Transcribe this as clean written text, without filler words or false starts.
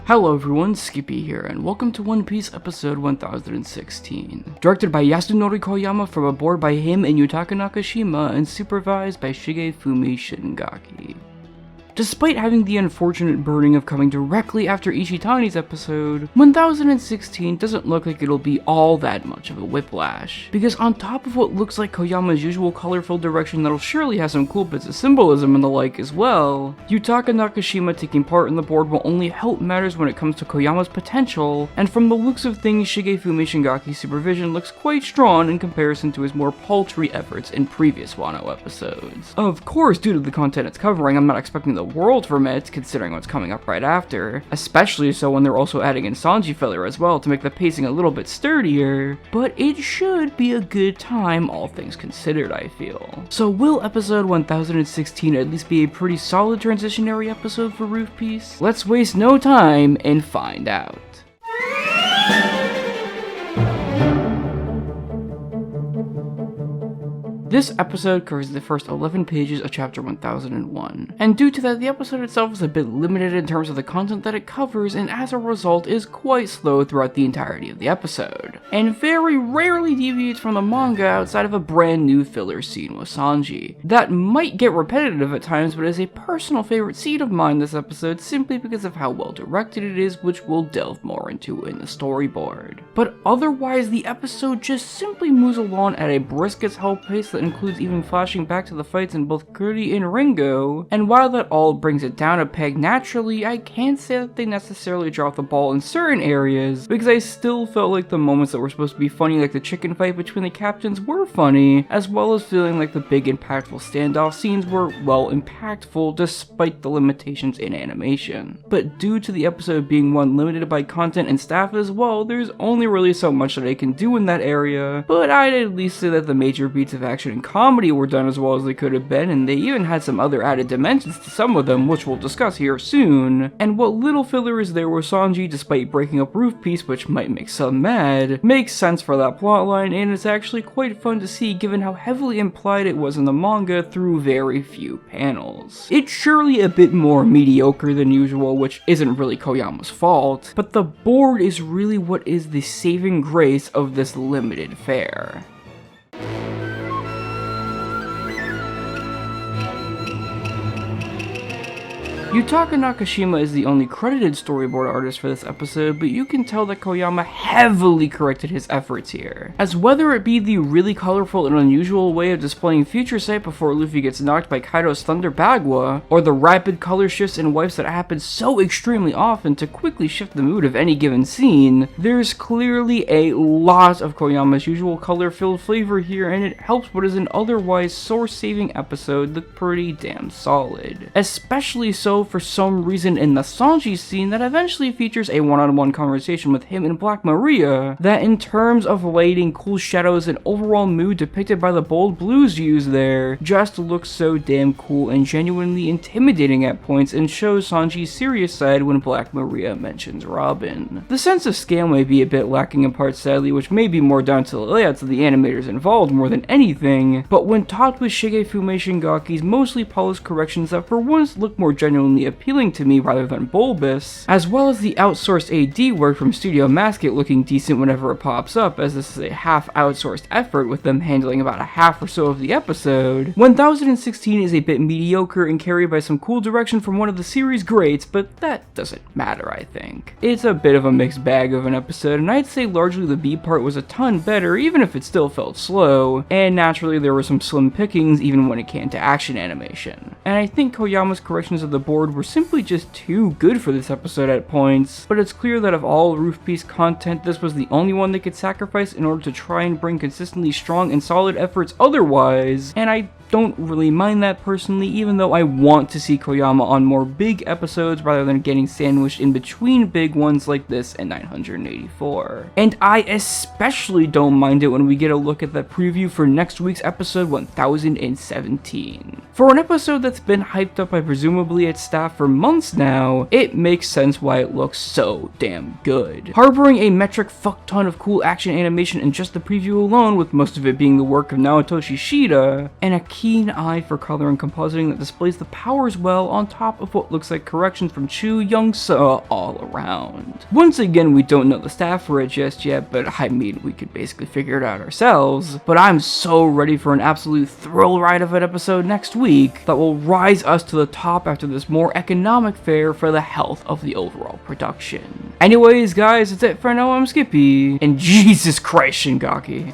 Hello everyone, Skippy here, and welcome to One Piece episode 1016. Directed by Yasunori Koyama from a board by him and Yutaka Nakashima, and supervised by Shigefumi Shingaki. Despite having the unfortunate burning of coming directly after Ishitani's episode, 1016 doesn't look like it'll be all that much of a whiplash, because on top of what looks like Koyama's usual color-filled direction that'll surely have some cool bits of symbolism and the like as well, Yutaka Nakashima taking part in the board will only help matters when it comes to Koyama's potential, and from the looks of things, Shigefumi Shingaki's supervision looks quite strong in comparison to his more paltry efforts in previous Wano episodes. Of course, due to the content it's covering, I'm not expecting the world from it, considering what's coming up right after, especially so when they're also adding in Sanji filler as well to make the pacing a little bit sturdier, but it should be a good time, all things considered, I feel. So will episode 1016 at least be a pretty solid transitionary episode for Roof Piece? Let's waste no time and find out. This episode covers the first 11 pages of chapter 1001, and due to that, the episode itself is a bit limited in terms of the content that it covers, and as a result is quite slow throughout the entirety of the episode, and very rarely deviates from the manga outside of a brand new filler scene with Sanji. That might get repetitive at times, but is a personal favorite scene of mine this episode simply because of how well directed it is, which we'll delve more into in the storyboard. But otherwise, the episode just simply moves along at a brisk as hell pace that includes even flashing back to the fights in both Kuri and Ringo, and while that all brings it down a peg naturally, I can't say that they necessarily drop the ball in certain areas, because I still felt like the moments that were supposed to be funny, like the chicken fight between the captains, were funny, as well as feeling like the big impactful standoff scenes were, well, impactful despite the limitations in animation. But due to the episode being one limited by content and staff as well, there's only really so much that I can do in that area, but I'd at least say that the major beats of action and comedy were done as well as they could have been, and they even had some other added dimensions to some of them, which we'll discuss here soon. And what little filler is there with Sanji, despite breaking up Roof Piece, which might make some mad, makes sense for that plotline, and it's actually quite fun to see given how heavily implied it was in the manga through very few panels. It's surely a bit more mediocre than usual, which isn't really Koyama's fault, but the board is really what is the saving grace of this limited fare. Yutaka Nakashima is the only credited storyboard artist for this episode, but you can tell that Koyama heavily corrected his efforts here, as whether it be the really colorful and unusual way of displaying Future Sight before Luffy gets knocked by Kaido's Thunder Bagua, or the rapid color shifts and wipes that happen so extremely often to quickly shift the mood of any given scene, there's clearly a lot of Koyama's usual color-filled flavor here, and it helps what is an otherwise source-saving episode look pretty damn solid. Especially so for some reason in the Sanji scene that eventually features a one-on-one conversation with him and Black Maria that, in terms of lighting, cool shadows, and overall mood depicted by the bold blues used there, just looks so damn cool and genuinely intimidating at points, and shows Sanji's serious side when Black Maria mentions Robin. The sense of scale may be a bit lacking in parts sadly, which may be more down to the layouts of the animators involved more than anything, but when topped with Shigefumi Shingaki's mostly polished corrections that for once look more genuinely appealing to me rather than bulbous, as well as the outsourced AD work from Studio Masket looking decent whenever it pops up, as this is a half outsourced effort with them handling about a half or so of the episode, 1016 is a bit mediocre and carried by some cool direction from one of the series' greats, but that doesn't matter, I think. It's a bit of a mixed bag of an episode, and I'd say largely the B part was a ton better, even if it still felt slow, and naturally there were some slim pickings even when it came to action animation. And I think Koyama's corrections of the board were simply just too good for this episode at points, but it's clear that of all Roof Piece content, this was the only one they could sacrifice in order to try and bring consistently strong and solid efforts otherwise, and I don't really mind that personally, even though I want to see Koyama on more big episodes rather than getting sandwiched in between big ones like this and 984. And I especially don't mind it when we get a look at that preview for next week's episode 1017. For an episode that's been hyped up by presumably its staff for months now, it makes sense why it looks so damn good. Harboring a metric fuck ton of cool action animation in just the preview alone, with most of it being the work of Naotoshi Shida, and a keen eye for color and compositing that displays the powers well on top of what looks like corrections from Chu Young-seo all around. Once again, we don't know the staff for it just yet, but I mean, we could basically figure it out ourselves. But I'm so ready for an absolute thrill ride of an episode next week that will rise us to the top after this more economic fare for the health of the overall production. Anyways, guys, that's it for now. I'm Skippy, and Jesus Christ, Shingaki.